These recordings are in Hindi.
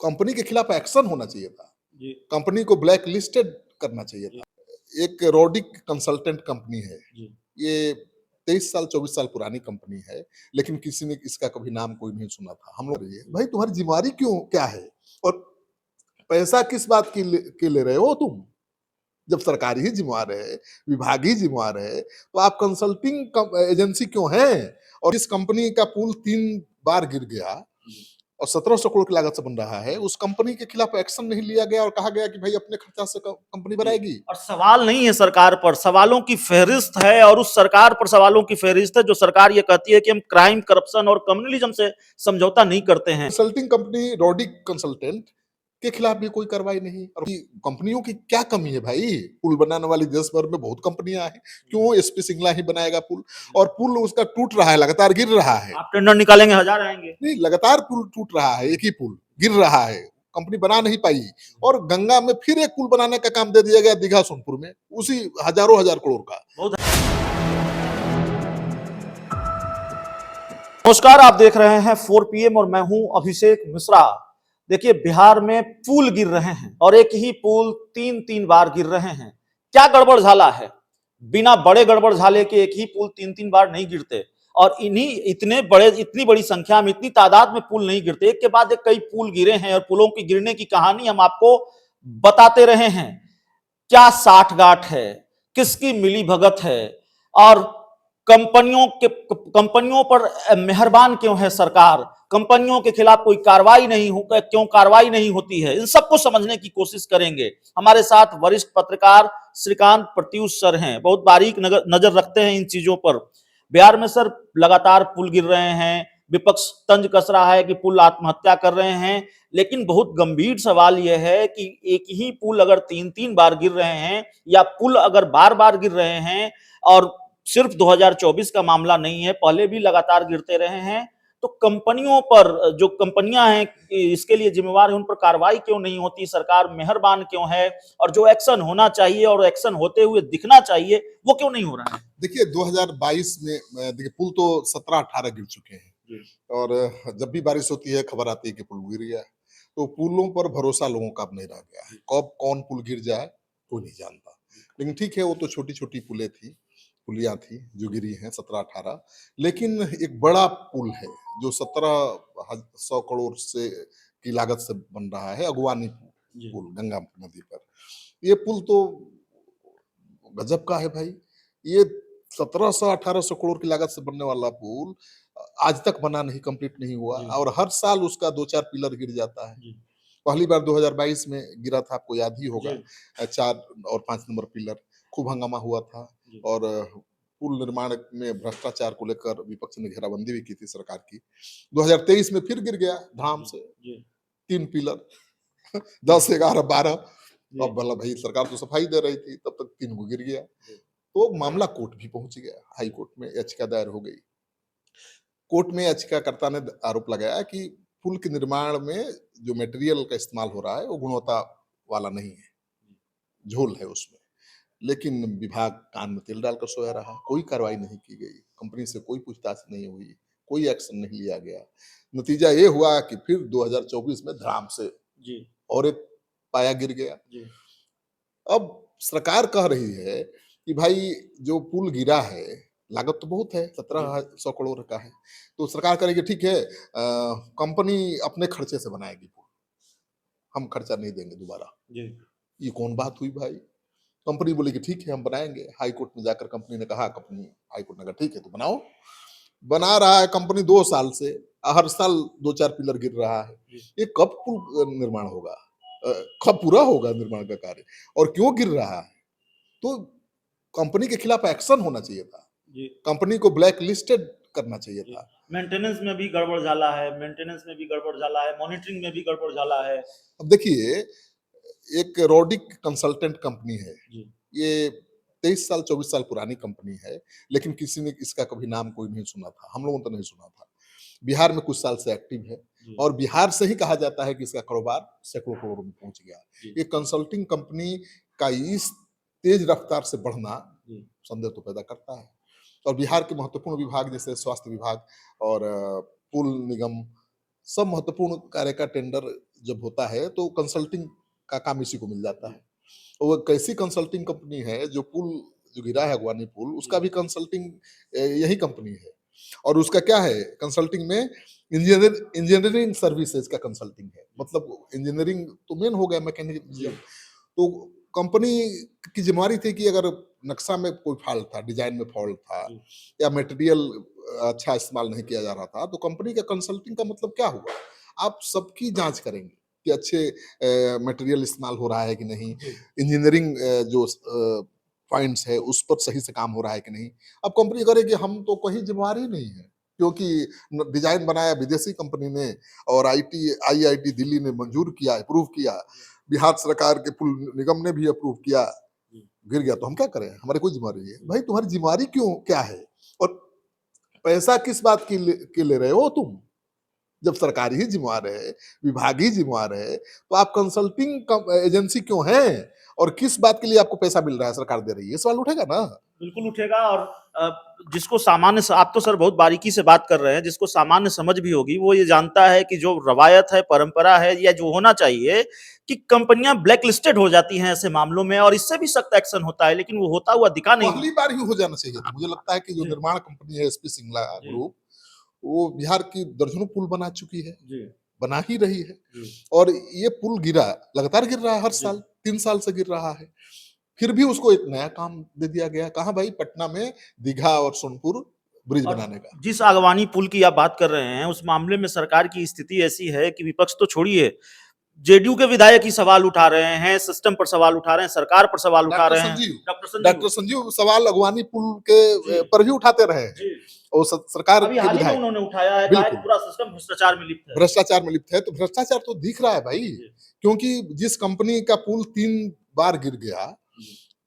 कंपनी के खिलाफ एक्शन होना चाहिए था। जी, कंपनी को ब्लैक लिस्टेड करना चाहिए जी, था। एक रोडिक कंसल्टेंट कंपनी है। जी, ये 23 साल 24 साल पुरानी कंपनी है, लेकिन किसी ने इसका कभी नाम कोई नहीं सुना था। हम लोग ये भाई तुम्हारी ज़िम्मेवारी क्या है? और पैसा किस बात के ले रहे हो तुम? जब सरकार ही ज़िम्मेवार है, विभाग ही ज़िम्मेवार है, तो आप कंसल्टिंग एजेंसी क्यों हैं? और इस कंपनी का पुल 3 बार गिर गया जी। और 1700 करोड़ की लागत से बन रहा है, उस कंपनी के खिलाफ एक्शन नहीं लिया गया और कहा गया कि भाई अपने खर्चा से कंपनी जी, बनाएगी। और सवाल नहीं है सरकार पर, सवालों की फ़हरिस्त है और उस सरकार पर सवालों की फ़हरिस्त है जो सरकार ये कहती है कि हम क्राइम, करप्शन और कम्युनलिज़्म से समझौता नहीं करते हैं। कंसल्टिंग कंपनी रोडिक कंसल्टेंट के खिलाफ भी कोई कार्रवाई नहीं और कंपनियों की क्या कमी है भाई? पुल बनाने वाली देश भर में बहुत कंपनियां हैं, क्यों एसपी सिंगला ही बनाएगा पुल? और पुल उसका टूट रहा है, लगातार गिर रहा है। आप टेंडर निकालेंगे, हजार आएंगे। नहीं, लगातार पुल टूट रहा है, एक ही पुल गिर रहा है, कंपनी बना नहीं पाई। और गंगा में फिर एक पुल बनाने का काम दे दिया गया दीघा सोनपुर में, उसी हजारों हजार करोड़ का। बहुत नमस्कार, आप देख रहे हैं 4 PM और मैं हूं अभिषेक मिश्रा। देखिए, बिहार में पुल गिर रहे हैं और एक ही पुल 3-3 बार गिर रहे हैं। क्या गड़बड़ झाला है? बिना बड़े गड़बड़ झाले के एक ही पुल 3-3 बार नहीं गिरते और इतनी बड़ी संख्या में, इतनी तादाद में पुल नहीं गिरते। एक के बाद एक कई पुल गिरे हैं और पुलों की गिरने की कहानी हम आपको बताते रहे हैं। क्या साठगांठ है, किसकी मिलीभगत है और कंपनियों पर मेहरबान क्यों है सरकार? कंपनियों के खिलाफ कोई कार्रवाई नहीं हो, क्यों कार्रवाई नहीं होती है? इन सबको समझने की कोशिश करेंगे। हमारे साथ वरिष्ठ पत्रकार श्रीकांत प्रत्युष सर हैं, बहुत बारीक नजर रखते हैं इन चीजों पर। बिहार में सर लगातार पुल गिर रहे हैं, विपक्ष तंज कस रहा है कि पुल आत्महत्या कर रहे हैं, लेकिन बहुत गंभीर सवाल यह है कि एक ही पुल अगर 3-3 बार गिर रहे हैं या पुल अगर बार-बार गिर रहे हैं और सिर्फ 2024 का मामला नहीं है, पहले भी लगातार गिरते रहे हैं, तो कंपनियों पर, जो कंपनियां हैं इसके लिए जिम्मेवार है, उन पर कार्रवाई क्यों नहीं होती? सरकार मेहरबान क्यों है? और जो एक्शन होना चाहिए और एक्शन होते हुए दिखना चाहिए, वो क्यों नहीं हो रहा है? देखिए 2022 में देखिए पुल तो 17-18 गिर चुके हैं जी, और जब भी बारिश होती है खबर आती है कि पुल गिर गया। तो पुलों पर भरोसा लोगों का अब नहीं रह गया है। कब कौन पुल गिर जाए कोई नहीं जानता। लेकिन ठीक है, वो तो छोटी-छोटी पुलें थी, पुलियाँ थी जो गिरी हैं 17-18। लेकिन एक बड़ा पुल है जो 1700 करोड़ से की लागत से बन रहा है, अगवानी जी, पुल गंगा नदी पर। ये पुल तो गजब का है भाई। ये 1700-1800 करोड़ की लागत से बनने वाला पुल आज तक बना नहीं, कंप्लीट नहीं हुआ जी, और हर साल उसका 2-4 पिलर गिर जाता है। जी, पहली बार 2022 में गिरा था, आपको याद ही होगा। जी, 4 और 5 नंबर पिलर, खूब हंगामा हुआ था जी, और पुल निर्माण में भ्रष्टाचार को लेकर विपक्ष ने घेराबंदी भी की थी सरकार की। 2023 में फिर गिर गया धाम जी, से, जी, 3 पिलर जी, 10, 11, 12। जी, अब मतलब भाई सरकार तो सफाई दे रही थी, तब तक 3 को गिर गया। जी, तो मामला कोर्ट भी पहुंच गया, हाई कोर्ट में याचिका दायर हो गई। कोर्ट में याचिकाकर्ता ने आरोप लगाया कि पुल के निर्माण में जो मटेरियल का इस्तेमाल हो रहा है वो गुणवत्ता वाला नहीं है, झोल है उसमें। लेकिन विभाग कान में तेल डालकर सोया रहा, कोई कार्रवाई नहीं की गई, कंपनी से कोई पूछताछ नहीं हुई, कोई एक्शन नहीं लिया गया। नतीजा ये हुआ कि फिर 2024 में धड़ाम से जी, और एक पाया गिर गया। जी, अब सरकार कह रही है कि भाई जो पुल गिरा है, लागत तो बहुत है, जी, 1700 करोड़ का है। तो सरकार कहेगी ठीक है, कंपनी अपने खर्चे से बनाएगी पुल, हम खर्चा नहीं देंगे दोबारा। जी, ये कौन बात हुई भाई? कंपनी बोली कि ठीक है हम बनाएँगे। हाई कोर्ट में जाकर कंपनी ने कहा, कंपनी हाई कोर्ट ने कहा ठीक है तो बनाओ। बना रहा है कंपनी 2 साल से, हर साल 2-4 पिलर गिर रहा है। जी, ये कब पुल निर्माण होगा? अ, कब पूरा होगा निर्माण का कार्य और क्यों गिर रहा है? तो कंपनी के खिलाफ एक्शन होना चाहिए था। जी, कंपनी को ब्लैक लिस्टेड करना चाहिए जी। था। मेंटेनेंस में भी गड़बड़ झाला है, मॉनिटरिंग में भी गड़बड़ झाला है। अब देखिए, एक रोडिक कंसल्टेंट कंपनी है। जी, ये 23 साल 24 साल पुरानी कंपनी है, लेकिन किसी ने इसका कभी नाम कोई नहीं सुना था। हम लोगों ने तो नहीं सुना था। बिहार में कुछ साल से एक्टिव है जी, और बिहार से ही कहा जाता है कि इसका कारोबार सैकड़ों करोड़ में पहुंच गया। जी, ये कंसल्टिंग कंपनी का इस तेज रफ्तार से बढ़ना जी, संदेह तो पैदा करता है। और बिहार के महत्वपूर्ण विभाग जैसे स्वास्थ्य विभाग और पुल निगम, सब महत्वपूर्ण कार्य का टेंडर जब होता है तो कंसल्टिंग का काम इसी को मिल जाता है। और वो कैसी कंसल्टिंग कंपनी है जो पुल जो गिरा है अगवानी पुल, उसका भी कंसल्टिंग यही कंपनी है। और उसका क्या है कंसल्टिंग में इंजीनियरिंग सर्विसेज का कंसल्टिंग है, मतलब इंजीनियरिंग तो मेन हो गया मैकेनिज्म। तो कंपनी की जिम्मेवारी थी कि अगर नक्शा में कोई फॉल्ट था, डिजाइन में फॉल्ट था या मटेरियल अच्छा इस्तेमाल नहीं किया जा रहा था, तो कंपनी का कंसल्टिंग का मतलब क्या हुआ? आप सबकी जांच करेंगे कि अच्छे मटेरियल इस्तेमाल हो रहा है कि नहीं, इंजीनियरिंग जो पॉइंट्स है उस पर सही से काम हो रहा है कि नहीं। अब कंपनी करेगी, हम तो कोई जिम्मेवारी नहीं है, क्योंकि डिजाइन बनाया विदेशी कंपनी ने और आईआईटी दिल्ली ने मंजूर किया, अप्रूव किया, बिहार सरकार के पुल निगम ने भी अप्रूव किया, गिर गया तो हम क्या करें? हमारी कोई जिम्मेवारी नहीं है। भाई तुम्हारी जिम्मेवारी क्यों क्या है? और पैसा किस बात के ले रहे हो तुम? जब सरकार ही जिम्मेवार है, विभाग ही जिम्मेवार है, तो आप कंसल्टिंग एजेंसी क्यों हैं? और किस बात के लिए आपको पैसा मिल रहा है, सरकार दे रही है? ये सवाल उठेगा ना। बिल्कुल उठेगा। और जिसको सामान्य आप तो सर बहुत बारीकी से बात कर रहे हैं, जिसको सामान्य समझ भी होगी वो ये जानता है कि जो रवायत है, परंपरा है, या जो होना चाहिए कि कंपनियां ब्लैक लिस्टेड हो जाती हैं ऐसे मामलों में और इससे भी सख्त एक्शन होता है, लेकिन वो होता हुआ दिखा नहीं। पहली बार ही हो जाना चाहिए था। मुझे लगता है कि जो निर्माण कंपनी है एसपी सिंगला ग्रुप, वो बिहार की दर्जनों पुल बना चुकी है, बना ही रही है। और ये पुल गिरा, लगातार गिर रहा है, हर साल 3 साल से गिर रहा है। फिर भी उसको एक नया काम दे दिया गया। कहाँ भाई? पटना में दीघा और सोनपुर ब्रिज बनाने का। जिस आगवानी पुल की आप बात कर रहे हैं, उस मामले में सरकार की स्थिति ऐसी है कि विपक्ष तो छोड़िए, जेडीयू के विधायक ही सवाल उठा रहे हैं, सिस्टम पर सवाल उठा रहे हैं, सरकार पर सवाल उठा रहे हैं। डॉक्टर संजीव सवाल अगवानी पुल के पर भी उठाते रहे हैं। और सरकार अभी के हाल ही में विधायक उन्होंने उठाया है, कहा है कि पूरा सिस्टम भ्रष्टाचार में लिप्त है। भ्रष्टाचार में लिप्त है, तो भ्रष्टाचार तो दिख रहा है भाई, क्योंकि जिस कंपनी का पुल 3 बार गिर गया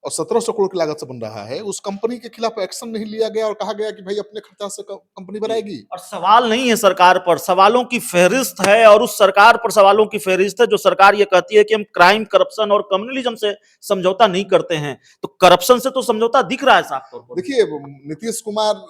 और 1700 करोड़ की लागत से बन रहा है, उस कंपनी के खिलाफ एक्शन नहीं लिया गया और कहा गया कि भाई अपने खर्चा से कंपनी बनाएगी। और सवाल नहीं है सरकार पर, सवालों की फहरिस्त है, और उस सरकार पर सवालों की फहरिस्त है जो सरकार ये कहती है कि हम क्राइम, करप्शन और कम्युनलिज्म से समझौता नहीं करते हैं। तो करप्शन से तो समझौता दिख रहा है साफ तौर पर। देखिए, नीतीश कुमार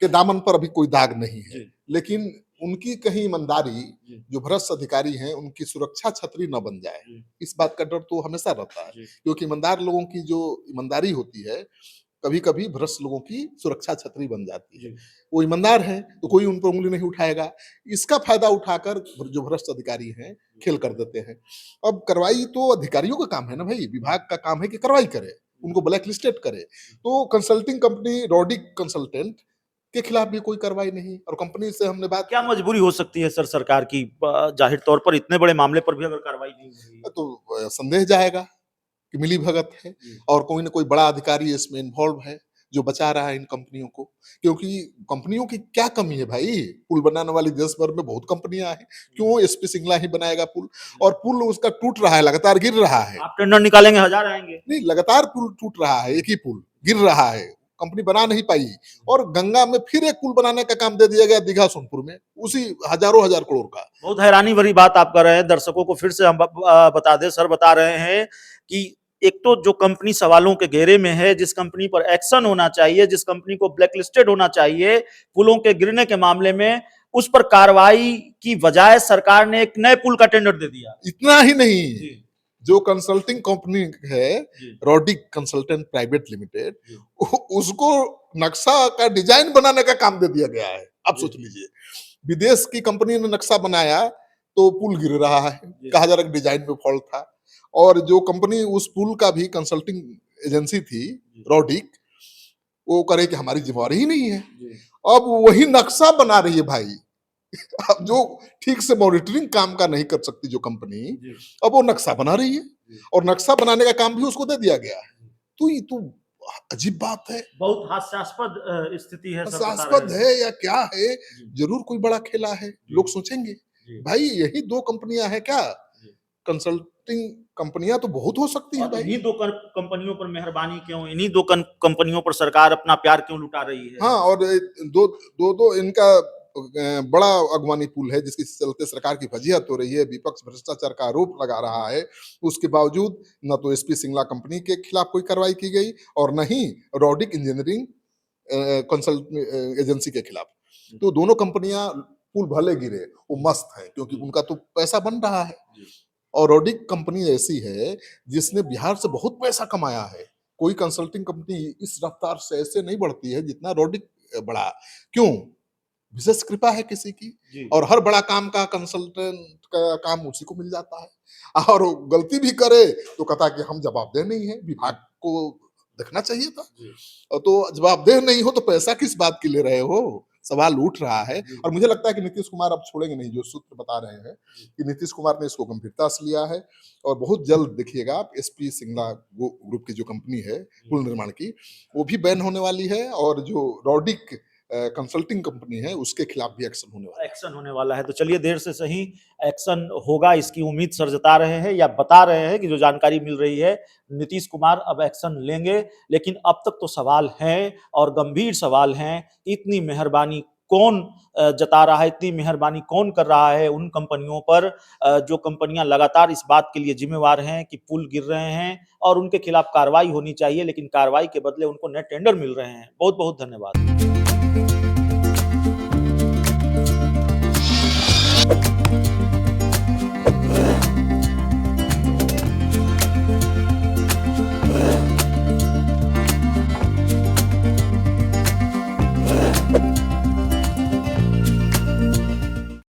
के दामन पर अभी कोई दाग नहीं है, लेकिन उनकी कहीं ईमानदारी, जो भ्रष्ट अधिकारी हैं उनकी सुरक्षा छतरी न बन जाए, इस बात का डर तो हमेशा रहता है। क्योंकि ईमानदार लोगों की जो ईमानदारी होती है, कभी कभी भ्रष्ट लोगों की सुरक्षा छतरी बन जाती है। वो ईमानदार हैं तो कोई उन पर उंगली नहीं उठाएगा। इसका फायदा उठाकर जो भ्रष्ट अधिकारी हैं खेल कर देते हैं। अब कार्रवाई तो अधिकारियों का काम है ना भाई, विभाग का काम है कि कार्रवाई करे, उनको ब्लैक लिस्टेड करे। तो कंसल्टिंग कंपनी रॉडिक कंसल्टेंट के खिलाफ भी कोई कार्रवाई नहीं। और कंपनी से हमने बात, क्या मजबूरी हो सकती है सर सरकार की, जाहिर तौर पर इतने बड़े मामले पर भी अगर कार्रवाई नहीं हो रही है तो संदेह जाएगा कि मिली भगत है और कोई ना कोई बड़ा अधिकारी इसमें इन्वॉल्व है जो बचा रहा है इन कंपनियों को। क्योंकि कंपनियों की क्या कमी है भाई? पुल बनाने वाली देश भर में बहुत कंपनियां हैं, क्यों एसपी सिंगला ही बनाएगा पुल? और पुल उसका टूट रहा है, लगातार गिर रहा है। आप टेंडर निकालेंगे, 1000 आएंगे। नहीं, लगातार पुल टूट रहा है, एक ही पुल गिर रहा है, कंपनी बना नहीं पाई। और गंगा में फिर एक पुल बनाने का काम दे दिया गया दीघा सोनपुर में, उसी हजारों हजार करोड़ का। बहुत हैरानी भरी बात आप कर रहे हैं। दर्शकों को फिर से हम बता दें, सर बता रहे हैं कि एक तो जो कंपनी सवालों के घेरे में है, जिस कंपनी पर एक्शन होना चाहिए, जिस कंपनी को ब्लैकलिस्टेड होना चाहिए पुलों के गिरने के मामले में, उस पर कार्रवाई की बजाय सरकार ने एक नए पुल का टेंडर दे दिया। इतना ही नहीं, जो कंसल्टिंग कंपनी है रॉडिक कंसल्टेंट प्राइवेट लिमिटेड, उसको नक्शा का डिजाइन बनाने का काम दे दिया गया है। आप सोच लीजिए, विदेश की कंपनी ने नक्शा बनाया तो पुल गिर रहा है, कहा जा रहा है डिजाइन में फॉल्ट था। और जो कंपनी उस पुल का भी कंसल्टिंग एजेंसी थी रॉडिक, वो करे कि हमारी जिम्मेवारी ही नहीं है। अब वही नक्शा बना रही है भाई। अब जो ठीक से मॉनिटरिंग काम का नहीं कर सकती जो कंपनी, अब वो नक्शा बना रही है और नक्शा बनाने का काम भी उसको दे दिया गया है। तो ये तो अजीब बात है, बहुत हास्यास्पद स्थिति है। हास्यास्पद है या क्या है? जरूर कोई बड़ा खेला है, लोग सोचेंगे। भाई यही 2 कंपनियां हैं क्या? कंसल्टिंग कंपनियां तो बहुत हो सकती हैं भाई। इन्हीं 2 कंपनियों पर मेहरबानी क्यों, इन्हीं 2 कंपनियों पर सरकार अपना प्यार क्यों लुटा रही है? हाँ, और दो इनका बड़ा अगवानी पुल है जिसके चलते सरकार की फजीहत हो रही है, विपक्ष भ्रष्टाचार का आरोप लगा रहा है। उसके बावजूद न तो एसपी सिंगला कंपनी के खिलाफ कोई कार्रवाई की गई और न ही रॉडिक इंजीनियरिंग कंसल्ट एजेंसी के खिलाफ। तो दोनों कंपनियां पुल भले गिरे वो मस्त है, क्योंकि उनका तो पैसा बन रहा है। और रॉडिक कंपनी ऐसी है जिसने बिहार से बहुत पैसा कमाया है। कोई कंसल्टिंग कंपनी इस रफ्तार से ऐसे नहीं बढ़ती है जितना रॉडिक बढ़ा। क्यों? विशेष कृपा है किसी की, जी। और हर बड़ा काम का कंसल्टेंट का काम उसी को मिल जाता है। और वो गलती भी करे तो कहता है कि हम जवाबदेह नहीं है, विभाग को देखना चाहिए था। और तो जवाबदेह नहीं हो तो पैसा किस बात के ले रहे हो? सवाल उठ रहा है। और मुझे लगता है कि नीतीश कुमार अब छोड़ेंगे नहीं। जो सूत्र बता रहे हैं कि नीतीश कुमार ने इसको गंभीरता से लिया है, और बहुत जल्द देखिएगा आप एसपी सिंगला ग्रुप की जो कंपनी है पुल निर्माण की, वो भी बैन होने वाली है, और जो रॉडिक कंसल्टिंग कंपनी है उसके खिलाफ भी एक्शन होने वाला है। एक्शन होने वाला है। तो चलिए देर से सही एक्शन होगा, इसकी उम्मीद सर जता रहे हैं या बता रहे हैं कि जो जानकारी मिल रही है नीतीश कुमार अब एक्शन लेंगे। लेकिन अब तक तो सवाल है और गंभीर सवाल हैं, इतनी मेहरबानी कौन जता रहा है, इतनी मेहरबानी कौन कर रहा है उन कंपनियों पर जो कंपनियां लगातार इस बात के लिए जिम्मेवार हैं कि पुल गिर रहे हैं और उनके खिलाफ कार्रवाई होनी चाहिए, लेकिन कार्रवाई के बदले उनको नए टेंडर मिल रहे हैं। बहुत बहुत धन्यवाद।